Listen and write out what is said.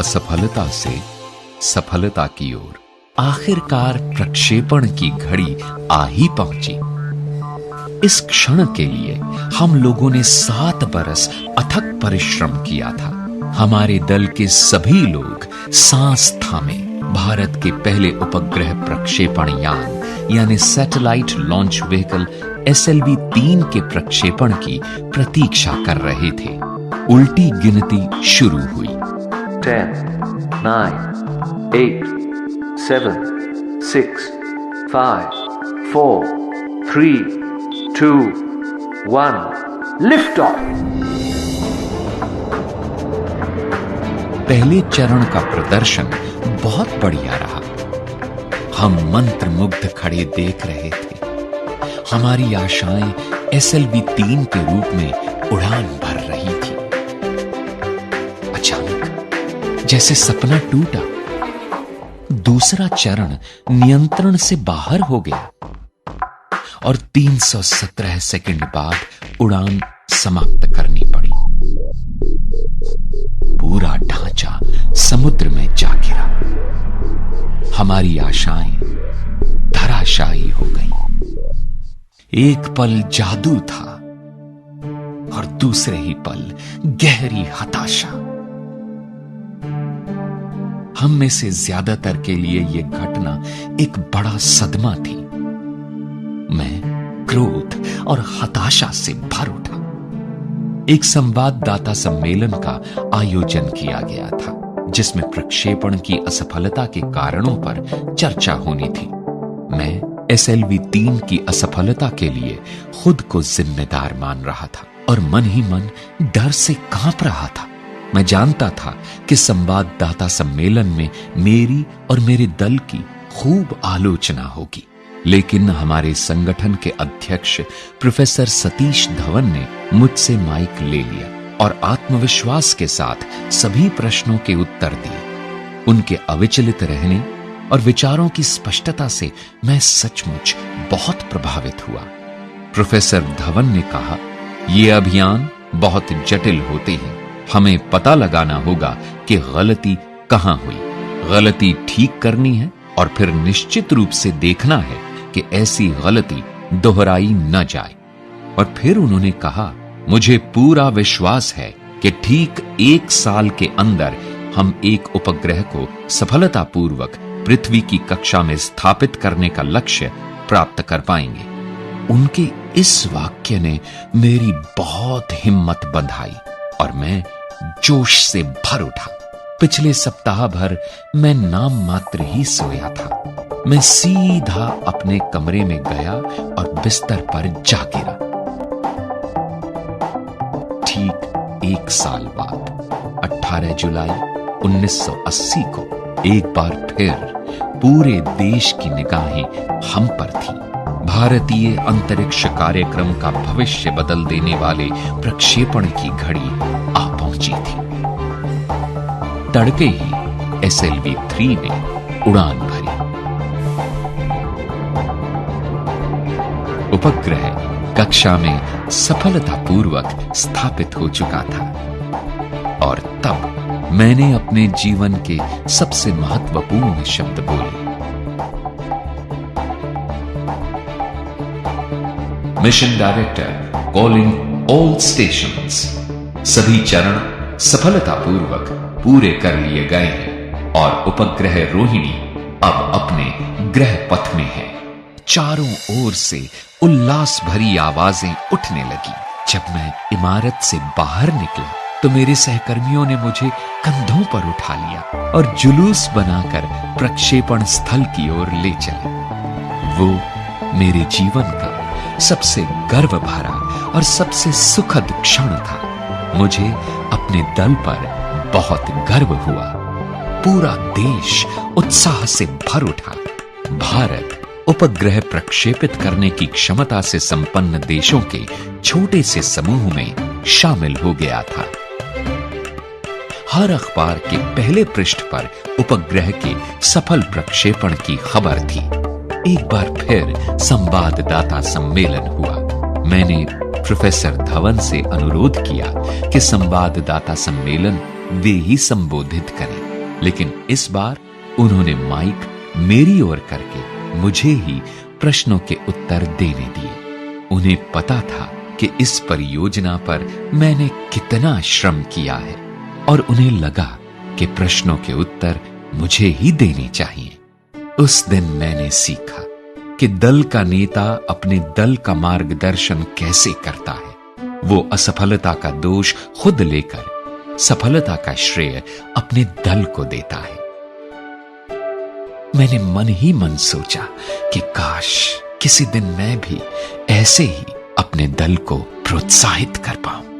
असफलता से सफलता की ओर आखिरकार प्रक्षेपण की घड़ी आ ही पहुंची। इस क्षण के लिए हम लोगों ने 7 बरस अथक परिश्रम किया था। हमारे दल के सभी लोग सांस थामे भारत के पहले उपग्रह प्रक्षेपण यान यानी सैटेलाइट लॉन्च व्हीकल SLV-3 के प्रक्षेपण की प्रतीक्षा कर रहे थे। उल्टी गिनती शुरू हुई। 10, 9, 8, 7, 6, 5, 4, 3, 2, 1, lift off! पहले चरण का प्रदर्शन बहुत बढ़िया रहा। हम मंत्रमुग्ध खड़े देख रहे थे। हमारी आशाएं SLV-3 के रूप में उड़ान भर रही थी। अचानक जैसे सपना टूटा, दूसरा चरण नियंत्रण से बाहर हो गया और 317 सेकंड बाद उड़ान समाप्त करनी पड़ी। पूरा ढांचा समुद्र में जा गिरा। हमारी आशाएं धराशायी हो गईं। एक पल जादू था और दूसरे ही पल गहरी हताशा। हम में से ज्यादातर के लिए यह घटना एक बड़ा सदमा थी। मैं क्रोध और हताशा से भर उठा। एक संवाददाता सम्मेलन का आयोजन किया गया था, जिसमें प्रक्षेपण की असफलता के कारणों पर चर्चा होनी थी। मैं SLV-3 की असफलता के लिए खुद को जिम्मेदार मान रहा था और मन ही मन डर से कांप रहा था। मैं जानता था कि संवाददाता सम्मेलन में मेरी और मेरे दल की खूब आलोचना होगी, लेकिन हमारे संगठन के अध्यक्ष प्रोफेसर सतीश धवन ने मुझसे माइक ले लिया और आत्मविश्वास के साथ सभी प्रश्नों के उत्तर दिए। उनके अविचलित रहने और विचारों की स्पष्टता से मैं सचमुच बहुत प्रभावित हुआ। प्रोफेसर धवन ने कहा, यह अभियान बहुत जटिल होते हैं। हमें पता लगाना होगा कि गलती कहां हुई, गलती ठीक करनी है और फिर निश्चित रूप से देखना है कि ऐसी गलती दोहराई न जाए। और फिर उन्होंने कहा, मुझे पूरा विश्वास है कि ठीक 1 साल के अंदर हम एक उपग्रह को सफलतापूर्वक पृथ्वी की कक्षा में स्थापित करने का लक्ष्य प्राप्त कर पाएंगे। उनके इस वाक्य ने मेरी बहुत हिम्मत बंधाई और मैं जोश से भर उठा। पिछले सप्ताह भर मैं नाम मात्र ही सोया था। मैं सीधा अपने कमरे में गया और बिस्तर पर जा गिरा। ठीक 1 साल बाद 18 जुलाई 1980 को एक बार फिर पूरे देश की निगाहें हम पर थी। भारतीय अंतरिक्ष कार्यक्रम का भविष्य बदल देने वाले प्रक्षेपण की घड़ी आ पहुंची थी। तड़के ही SLV-3 ने उड़ान भरी। उपग्रह कक्षा में सफलतापूर्वक स्थापित हो चुका था और तब मैंने अपने जीवन के सबसे महत्वपूर्ण शब्द बोले। Mission director calling all stations. सभी चरण सफलतापूर्वक पूरे कर लिए गए हैं और उपग्रह रोहिणी अब अपने ग्रह पथ में है। चारों ओर से उल्लास भरी आवाजें उठने लगी। जब मैं इमारत से बाहर निकला तो मेरे सहकर्मियों ने मुझे कंधों पर उठा लिया और जुलूस बनाकर प्रक्षेपण स्थल की ओर ले चले। वो मेरे जीवन का सबसे गर्व भरा और सबसे सुखद क्षण था। मुझे अपने दल पर बहुत गर्व हुआ। पूरा देश उत्साह से भर उठा। भारत उपग्रह प्रक्षेपित करने की क्षमता से संपन्न देशों के छोटे से समूह में शामिल हो गया था। हर अखबार के पहले पृष्ठ पर उपग्रह के सफल प्रक्षेपण की खबर थी। एक बार फिर संवाददाता सम्मेलन हुआ। मैंने प्रोफेसर धवन से अनुरोध किया कि संवाददाता सम्मेलन वे ही संबोधित करें। लेकिन इस बार उन्होंने माइक मेरी ओर करके मुझे ही प्रश्नों के उत्तर देने दिए। उन्हें पता था कि इस परियोजना पर मैंने कितना श्रम किया है और उन्हें लगा कि प्रश्नों के उत्तर मुझे ही देने चाहिए। उस दिन मैंने सीखा कि दल का नेता अपने दल का मार्गदर्शन कैसे करता है। वो असफलता का दोष खुद लेकर सफलता का श्रेय अपने दल को देता है। मैंने मन ही मन सोचा कि काश किसी दिन मैं भी ऐसे ही अपने दल को प्रोत्साहित कर पाऊं।